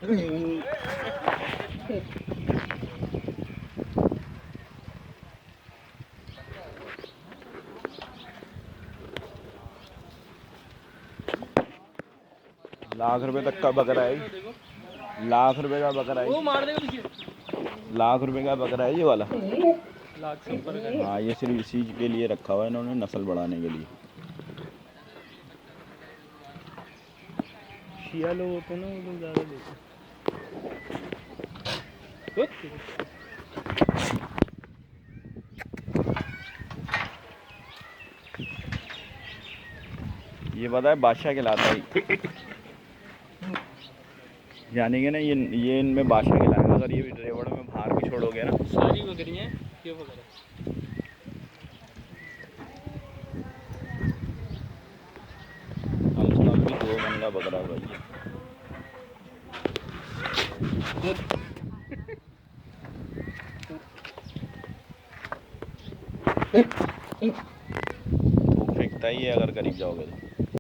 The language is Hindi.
लाख रुपए तक का बकरा है, लाख रुपए का बकरा है, वो मार देगा पीछे। लाख रुपए का बकरा है ये वाला। लाख से ऊपर का। हाँ ये सिर्फ इसी के लिए रखा हुआ है इन्होंने, नस्ल बढ़ाने के लिए। शिया लोग होते हैं ना, वो लोग ज़्यादा देते हैं। ये पता है बादशाह कहलाता है, यानी कि ना ये इनमें बादशाह कहलाएगा। अगर ये रेवड़ में बाहर भी छोड़ोगे ना, सारी बकरियाँ ये बकरा। कम से कम भी 2 मन का बकरा है भाई ये। धूप फेंकता ही है अगर करीब जाओगे तो।